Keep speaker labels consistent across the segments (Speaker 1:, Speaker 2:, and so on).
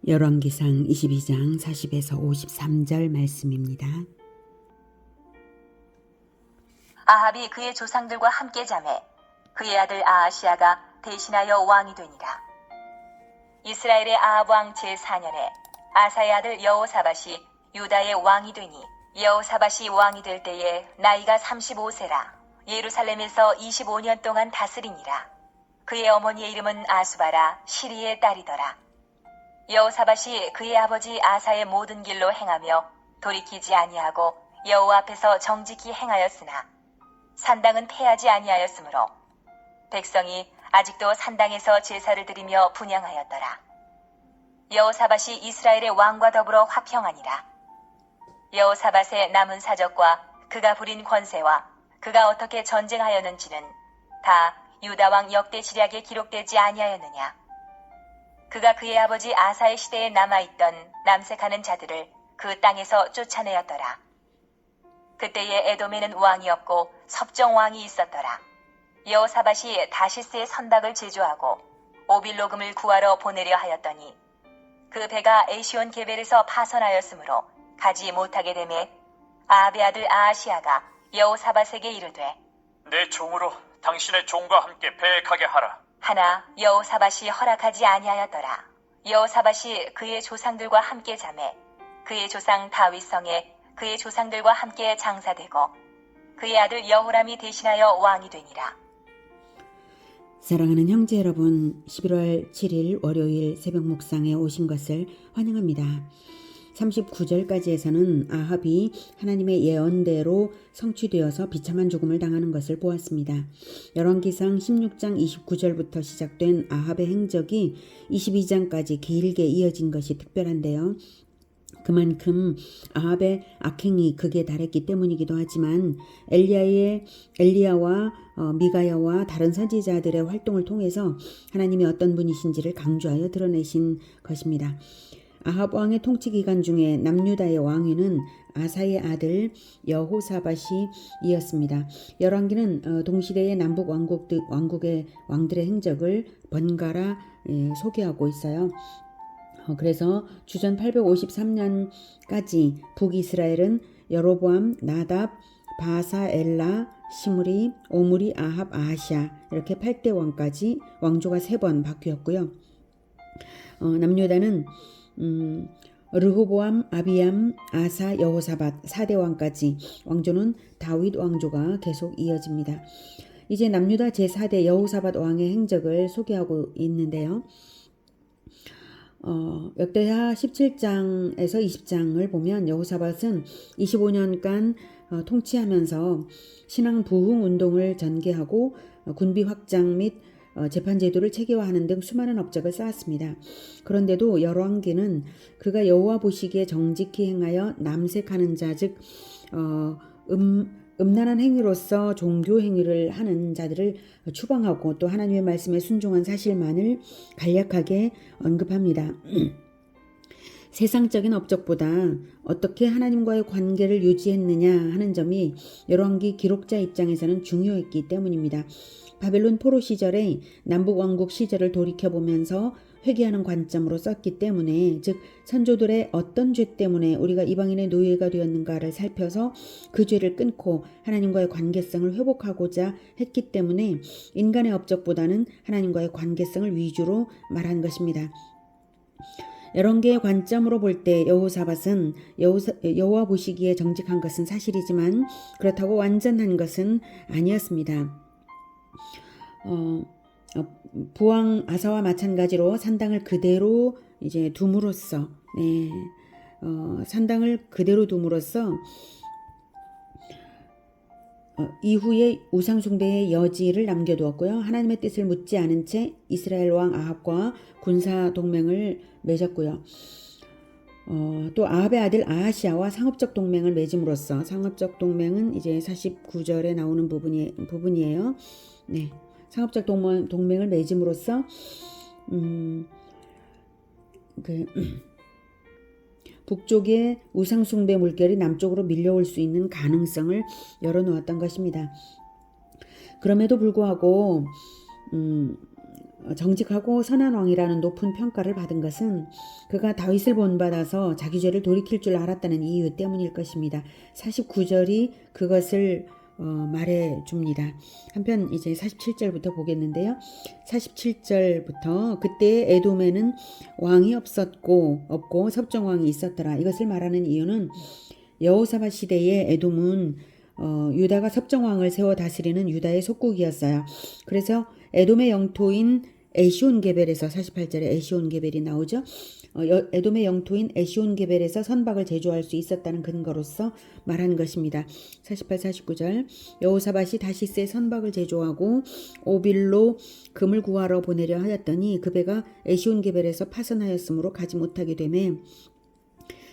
Speaker 1: 열왕기상 22장 40에서 53절 말씀입니다.
Speaker 2: 아합이 그의 조상들과 함께 자매 그의 아들 아하시아가 대신하여 왕이 되니라. 이스라엘의 아합 왕 제4년에 아사의 아들 여호사밧이 유다의 왕이 되니 여호사밧이 왕이 될 때에 나이가 35세라. 예루살렘에서 25년 동안 다스리니라. 그의 어머니의 이름은 아수바라 시리의 딸이더라. 여호사밧이 그의 아버지 아사의 모든 길로 행하며 돌이키지 아니하고 여호와 앞에서 정직히 행하였으나 산당은 폐하지 아니하였으므로 백성이 아직도 산당에서 제사를 드리며 분향하였더라. 여호사밧이 이스라엘의 왕과 더불어 화평하니라. 여호사밧의 남은 사적과 그가 부린 권세와 그가 어떻게 전쟁하였는지는 다 유다 왕 역대 지략에 기록되지 아니하였느냐. 그가 그의 아버지 아사의 시대에 남아있던 남색하는 자들을 그 땅에서 쫓아내었더라. 그때에 에돔에는 왕이 없고 섭정 왕이 있었더라. 여호사밧이 다시스의 선박을 제조하고 오빌로금을 구하러 보내려 하였더니 그 배가 에시온 게벨에서 파선하였으므로 가지 못하게 되매 아합의 아들 아하시아가 여호사밧에게 이르되
Speaker 3: 내 종으로 당신의 종과 함께 배에 가게 하라.
Speaker 2: 하나 여호사밧이 허락하지 아니하였더라. 여호사밧이 그의 조상들과 함께 자매 그의 조상 다윗성에 그의 조상들과 함께 장사되고 그의 아들 여호람이 대신하여 왕이 되니라.
Speaker 1: 사랑하는 형제 여러분, 11월 7일 월요일 새벽 묵상에 오신 것을 환영합니다. 39절까지에서는 아합이 하나님의 예언대로 성취되어서 비참한 죽음을 당하는 것을 보았습니다. 열왕기상 16장 29절부터 시작된 아합의 행적이 22장까지 길게 이어진 것이 특별한데요. 그만큼 아합의 악행이 극에 달했기 때문이기도 하지만 엘리야와 미가야와 다른 선지자들의 활동을 통해서 하나님이 어떤 분이신지를 강조하여 드러내신 것입니다. 아합 왕의 통치 기간 중에 남유다의 왕위는 아사의 아들 여호사밧이 이었습니다. 열왕기는 동시대의 남북 왕국의 왕들의 행적을 번갈아 소개하고 있어요. 그래서 주전 853년까지 북이스라엘은 여로보암, 나답, 바사, 엘라, 시므리, 오므리, 아합, 아하시아 이렇게 8대 왕까지 왕조가 3번 바뀌었고요. 남유다는 르호보암, 아비암, 아사, 여호사밧 4대 왕까지 왕조는 다윗 왕조가 계속 이어집니다. 이제 남유다 제4대 여호사밧 왕의 행적을 소개하고 있는데요. 역대하 17장에서 20장을 보면 여호사밧은 25년간 통치하면서 신앙 부흥 운동을 전개하고 군비 확장 및 재판 제도를 체계화하는 등 수많은 업적을 쌓았습니다. 그런데도 열왕기는 그가 여호와 보시기에 정직히 행하여 남색하는 자, 즉 음란한 행위로서 종교 행위를 하는 자들을 추방하고 또 하나님의 말씀에 순종한 사실만을 간략하게 언급합니다. 세상적인 업적보다 어떻게 하나님과의 관계를 유지했느냐 하는 점이 열왕기 기록자 입장에서는 중요했기 때문입니다. 바벨론 포로 시절에 남북왕국 시절을 돌이켜보면서 회개하는 관점으로 썼기 때문에, 즉 선조들의 어떤 죄 때문에 우리가 이방인의 노예가 되었는가를 살펴서 그 죄를 끊고 하나님과의 관계성을 회복하고자 했기 때문에 인간의 업적보다는 하나님과의 관계성을 위주로 말한 것입니다. 여러 개의 관점으로 볼 때 여호사밧은 여호와 보시기에 정직한 것은 사실이지만 그렇다고 완전한 것은 아니었습니다. 부왕 아사와 마찬가지로 산당을 그대로 이제 둠으로써 산당을 그대로 둠으로써 이후에 우상숭배의 여지를 남겨두었고요. 하나님의 뜻을 묻지 않은 채 이스라엘 왕 아합과 군사 동맹을 맺었고요. 또 아합의 아들 아하시아와 상업적 동맹을 맺음으로써, 상업적 동맹은 이제 49절에 나오는 부분이에요. 네, 상업적 동맹을 맺음으로써 북쪽의 우상숭배 물결이 남쪽으로 밀려올 수 있는 가능성을 열어놓았던 것입니다. 그럼에도 불구하고 정직하고 선한 왕이라는 높은 평가를 받은 것은 그가 다윗을 본받아서 자기 죄를 돌이킬 줄 알았다는 이유 때문일 것입니다. 49절이 그것을 말해 줍니다. 한편 이제 47절부터 보겠는데요. 47절부터 그때 에돔에는 왕이 없고 섭정왕이 있었더라. 이것을 말하는 이유는 여호사밧 시대에 에돔은 유다가 섭정왕을 세워 다스리는 유다의 속국이었어요. 그래서 에돔의 영토인 에시온게벨에서 48절에 에시온게벨이 나오죠. 에돔의 영토인 에시온게벨에서 선박을 제조할 수 있었다는 근거로서 말한 것입니다. 48, 49절 여호사밧이 다시스에 선박을 제조하고 오빌로 금을 구하러 보내려 하였더니 그 배가 에시온게벨에서 파선하였으므로 가지 못하게 되매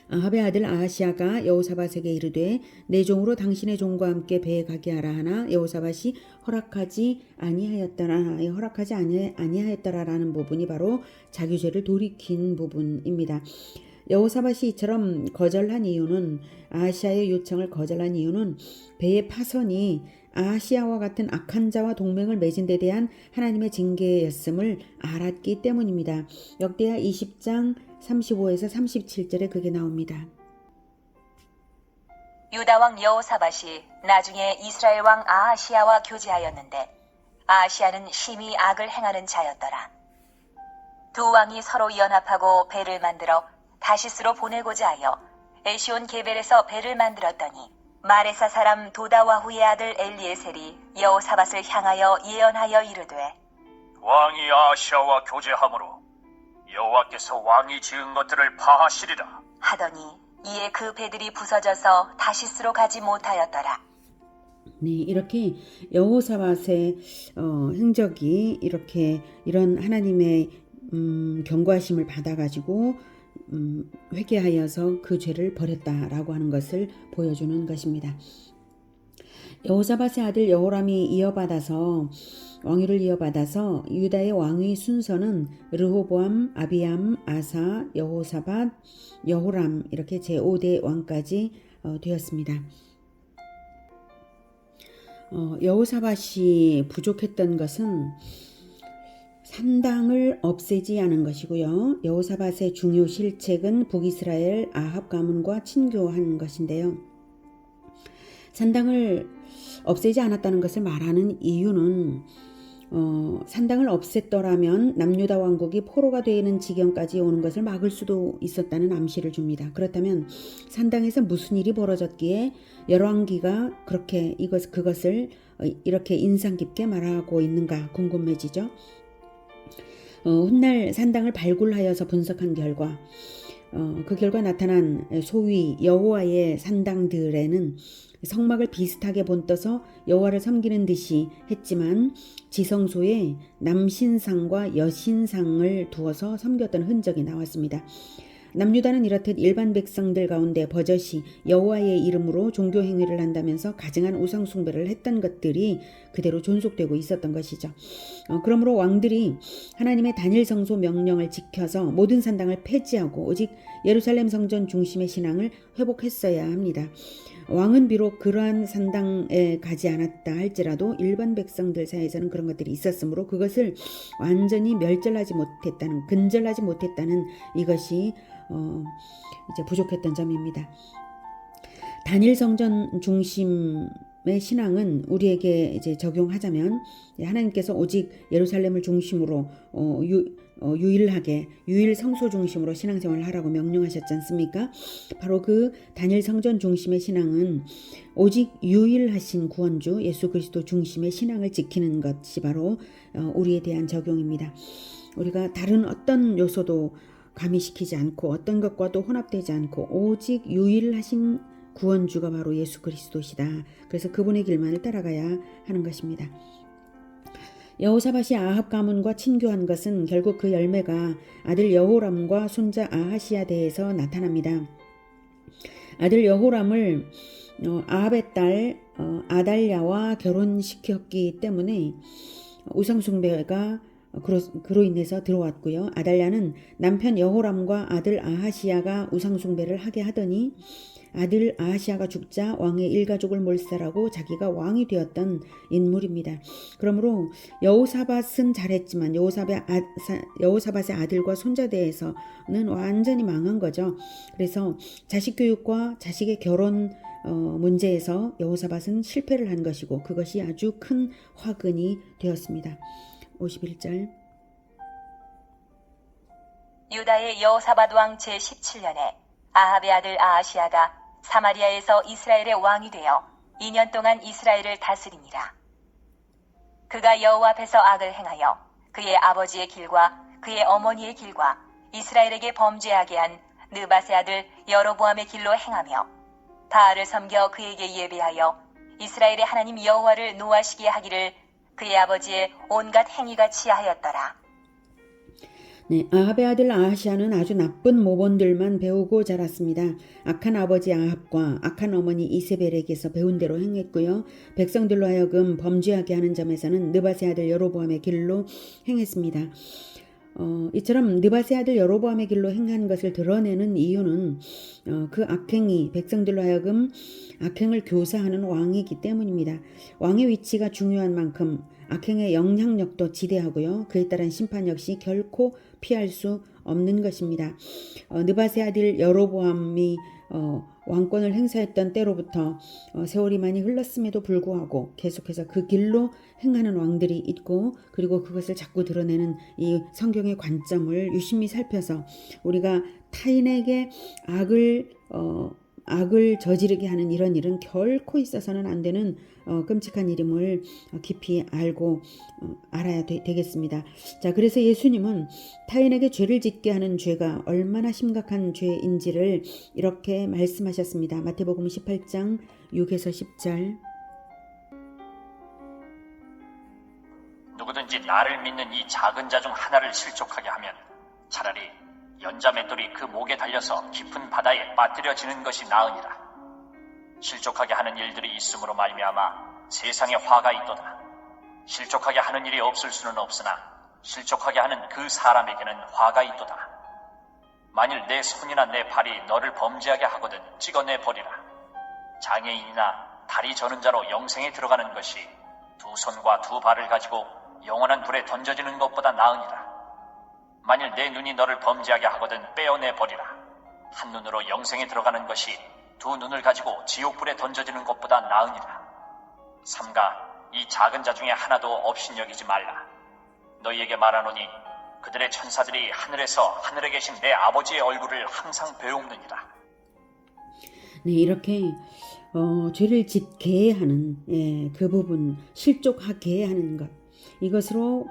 Speaker 1: 아합의 아들 아하시아가 여호사밧에게 이르되 내 종으로 당신의 종과 함께 배에 가게 하라 하나 여호사밧이 허락하지 아니하였더라라는 부분이 바로 자기 죄를 돌이킨 부분입니다. 여호사밧이 이처럼 거절한 이유는 아하시아의 요청을 거절한 이유는 배의 파선이 아하시아와 같은 악한 자와 동맹을 맺은 데 대한 하나님의 징계였음을 알았기 때문입니다. 역대하 20장 35에서 37절에 그게 나옵니다.
Speaker 2: 유다 왕 여호사밧이 나중에 이스라엘 왕 아하시아와 교제하였는데 아하시아는 심히 악을 행하는 자였더라. 두 왕이 서로 연합하고 배를 만들어 다시스로 보내고자 하여 에시온 게벨에서 배를 만들었더니 마레사 사람 도다와후의 아들 엘리에셀이 여호사밧을 향하여 예언하여 이르되
Speaker 3: 왕이 아시아와 교제함으로 여호와께서 왕이 지은 것들을 파하시리라
Speaker 2: 하더니 이에 그 배들이 부서져서 다시스로 가지 못하였더라.
Speaker 1: 네, 이렇게 여호사밧의 행적이 이렇게 이런 하나님의 경고하심을 받아가지고 회개하여서 그 죄를 버렸다라고 하는 것을 보여주는 것입니다. 여호사밧의 아들 여호람이 왕위를 이어받아서 유다의 왕위 순서는 르호보암, 아비암, 아사, 여호사밧, 여호람 이렇게 제5대 왕까지 되었습니다. 여호사밧이 부족했던 것은 산당을 없애지 않은 것이고요. 여호사밧의 중요 실책은 북이스라엘 아합 가문과 친교한 것인데요. 산당을 없애지 않았다는 것을 말하는 이유는 산당을 없앴더라면 남유다 왕국이 포로가 되는 지경까지 오는 것을 막을 수도 있었다는 암시를 줍니다. 그렇다면 산당에서 무슨 일이 벌어졌기에 열왕기가 그것을 이렇게 인상 깊게 말하고 있는가 궁금해지죠. 훗날 산당을 발굴하여서 분석한 결과 그 결과 나타난 소위 여호와의 산당들에는 성막을 비슷하게 본떠서 여호와를 섬기는 듯이 했지만 지성소에 남신상과 여신상을 두어서 섬겼던 흔적이 나왔습니다. 남유다는 이렇듯 일반 백성들 가운데 버젓이 여호와의 이름으로 종교 행위를 한다면서 가증한 우상 숭배를 했던 것들이 그대로 존속되고 있었던 것이죠. 그러므로 왕들이 하나님의 단일 성소 명령을 지켜서 모든 산당을 폐지하고 오직 예루살렘 성전 중심의 신앙을 회복했어야 합니다. 왕은 비록 그러한 산당에 가지 않았다 할지라도 일반 백성들 사이에서는 그런 것들이 있었으므로 그것을 완전히 근절하지 못했다는 이것이 이제 부족했던 점입니다. 단일 성전 중심의 신앙은 우리에게 이제 적용하자면 하나님께서 오직 예루살렘을 중심으로 유일 성소 중심으로 신앙생활을 하라고 명령하셨지 않습니까? 바로 그 단일 성전 중심의 신앙은 오직 유일하신 구원주 예수 그리스도 중심의 신앙을 지키는 것이 바로 우리에 대한 적용입니다. 우리가 다른 어떤 요소도 가미시키지 않고 어떤 것과도 혼합되지 않고 오직 유일하신 구원주가 바로 예수 그리스도시다. 그래서 그분의 길만을 따라가야 하는 것입니다. 여호사밧이 아합 가문과 친교한 것은 결국 그 열매가 아들 여호람과 손자 아하시아대에서 나타납니다. 아들 여호람을 아합의 딸 아달랴와 결혼시켰기 때문에 우상숭배가 그로 인해서 들어왔고요. 아달랴는 남편 여호람과 아들 아하시아가 우상숭배를 하게 하더니 아들 아하시아가 죽자 왕의 일가족을 몰살하고 자기가 왕이 되었던 인물입니다. 그러므로 여호사밧은 잘했지만 여호사밧의 아들과 손자대에서는 완전히 망한 거죠. 그래서 자식 교육과 자식의 결혼 문제에서 여호사밧은 실패를 한 것이고 그것이 아주 큰 화근이 되었습니다. 51절
Speaker 2: 유다의 여호사밧 왕 제17년에 아합의 아들 아하시아가 사마리아에서 이스라엘의 왕이 되어 2년 동안 이스라엘을 다스리니라. 그가 여호와 앞에서 악을 행하여 그의 아버지의 길과 그의 어머니의 길과 이스라엘에게 범죄하게 한 느밧의 아들 여로보암의 길로 행하며 바알을 섬겨 그에게 예배하여 이스라엘의 하나님 여호와를 노하시게 하기를 그의 아버지의 온갖 행위가 치하였더라.
Speaker 1: 네, 아합의 아들 아하시아는 아주 나쁜 모본들만 배우고 자랐습니다. 악한 아버지 아합과 악한 어머니 이세벨에게서 배운 대로 행했고요. 백성들로 하여금 범죄하게 하는 점에서는 느밧의 아들 여로보암의 길로 행했습니다. 이처럼 느밧의 아들 여로보암의 길로 행한 것을 드러내는 이유는 그 악행이 백성들로 하여금 악행을 교사하는 왕이기 때문입니다. 왕의 위치가 중요한 만큼 악행의 영향력도 지대하고요. 그에 따른 심판 역시 결코 피할 수 없는 것입니다. 느밧의 아들 여로보암이 왕권을 행사했던 때로부터 세월이 많이 흘렀음에도 불구하고 계속해서 그 길로 행하는 왕들이 있고 그리고 그것을 자꾸 드러내는 이 성경의 관점을 유심히 살펴서 우리가 타인에게 악을 저지르게 하는 이런 일은 결코 있어서는 안 되는 끔찍한 일임을 깊이 알고 알아야 되겠습니다. 자, 그래서 예수님은 타인에게 죄를 짓게 하는 죄가 얼마나 심각한 죄인지를 이렇게 말씀하셨습니다. 마태복음 18장 6에서 10절
Speaker 3: 누구든지 나를 믿는 이 작은 자 중 하나를 실족하게 하면 차라리 연자 맷돌이 그 목에 달려서 깊은 바다에 빠뜨려지는 것이 나으니라. 실족하게 하는 일들이 있음으로 말미암아 세상에 화가 있도다. 실족하게 하는 일이 없을 수는 없으나 실족하게 하는 그 사람에게는 화가 있도다. 만일 내 손이나 내 발이 너를 범죄하게 하거든 찍어내 버리라. 장애인이나 다리 저는 자로 영생에 들어가는 것이 두 손과 두 발을 가지고 영원한 불에 던져지는 것보다 나으니라. 만일 내 눈이 너를 범죄하게 하거든 빼어내 버리라. 한 눈으로 영생에 들어가는 것이 두 눈을 가지고 지옥불에 던져지는 것보다 나으니라. 삼가 이 작은 자 중에 하나도 업신여기지 말라. 너희에게 말하노니 그들의 천사들이 하늘에서 하늘에 계신 내 아버지의 얼굴을 항상 배움느니라.
Speaker 1: 네, 이렇게 죄를 짓게 하는 그 부분, 실족하게 하는 것, 이것으로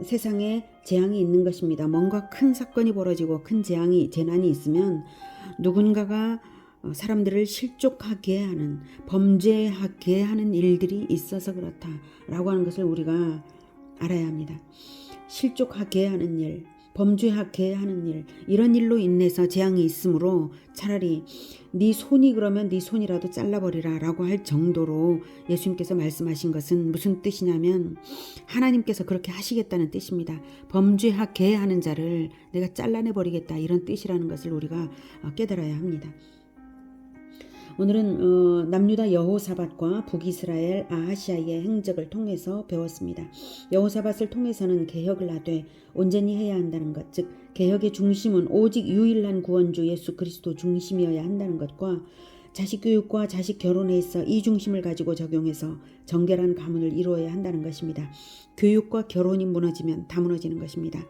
Speaker 1: 세상에 재앙이 있는 것입니다. 뭔가 큰 사건이 벌어지고 큰 재난이 있으면 누군가가 사람들을 실족하게 하는, 범죄하게 하는 일들이 있어서 그렇다라고 하는 것을 우리가 알아야 합니다. 실족하게 하는 일, 범죄하게 하는 일, 이런 일로 인해서 재앙이 있으므로 차라리 네 손이 그러면 네 손이라도 잘라버리라 라고 할 정도로 예수님께서 말씀하신 것은 무슨 뜻이냐면 하나님께서 그렇게 하시겠다는 뜻입니다. 범죄하게 하는 자를 내가 잘라내버리겠다, 이런 뜻이라는 것을 우리가 깨달아야 합니다. 오늘은 남유다 여호사밧과 북이스라엘 아하시아의 행적을 통해서 배웠습니다. 여호사밧을 통해서는 개혁을 하되 온전히 해야 한다는 것, 즉 개혁의 중심은 오직 유일한 구원주 예수 그리스도 중심이어야 한다는 것과 자식 교육과 자식 결혼에 있어 이 중심을 가지고 적용해서 정결한 가문을 이루어야 한다는 것입니다. 교육과 결혼이 무너지면 다 무너지는 것입니다.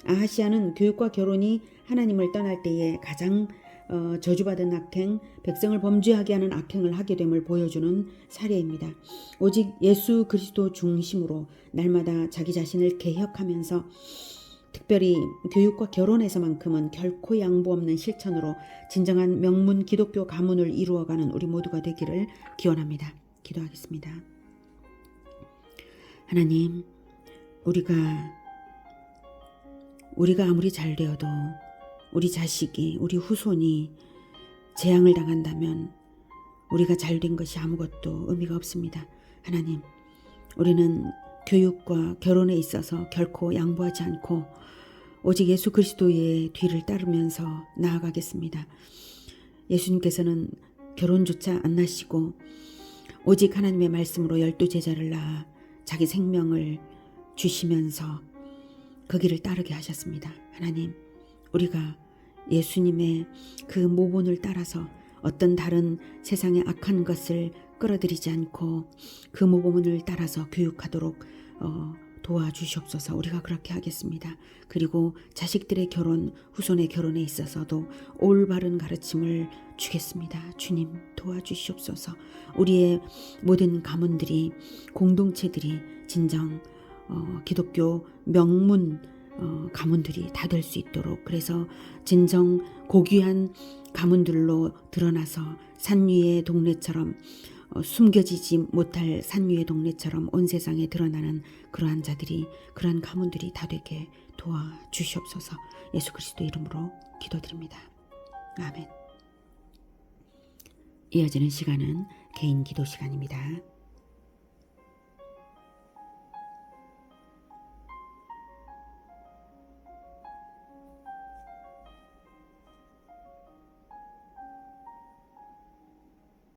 Speaker 1: 아하시아는 교육과 결혼이 하나님을 떠날 때에 가장 저주받은 악행, 백성을 범죄하게 하는 악행을 하게 됨을 보여주는 사례입니다. 오직 예수 그리스도 중심으로 날마다 자기 자신을 개혁하면서 특별히 교육과 결혼에서만큼은 결코 양보 없는 실천으로 진정한 명문 기독교 가문을 이루어가는 우리 모두가 되기를 기원합니다. 기도하겠습니다. 하나님, 우리가 아무리 잘 되어도 우리 자식이, 우리 후손이 재앙을 당한다면 우리가 잘된 것이 아무것도 의미가 없습니다. 하나님, 우리는 교육과 결혼에 있어서 결코 양보하지 않고 오직 예수 그리스도의 뒤를 따르면서 나아가겠습니다. 예수님께서는 결혼조차 안 하시고 오직 하나님의 말씀으로 12제자를 낳아 자기 생명을 주시면서 그 길을 따르게 하셨습니다. 하나님, 우리가 예수님의 그 모본을 따라서 어떤 다른 세상의 악한 것을 끌어들이지 않고 그 모본을 따라서 교육하도록 도와주시옵소서. 우리가 그렇게 하겠습니다. 그리고 자식들의 결혼, 후손의 결혼에 있어서도 올바른 가르침을 주겠습니다. 주님 도와주시옵소서. 우리의 모든 가문들이, 공동체들이 진정 기독교 명문 가문들이 다 될 수 있도록, 그래서 진정 고귀한 가문들로 드러나서 산 위의 동네처럼 숨겨지지 못할 산 위의 동네처럼 온 세상에 드러나는 그러한 자들이, 그러한 가문들이 다 되게 도와주시옵소서. 예수 그리스도 이름으로 기도드립니다. 아멘. 이어지는 시간은 개인 기도 시간입니다.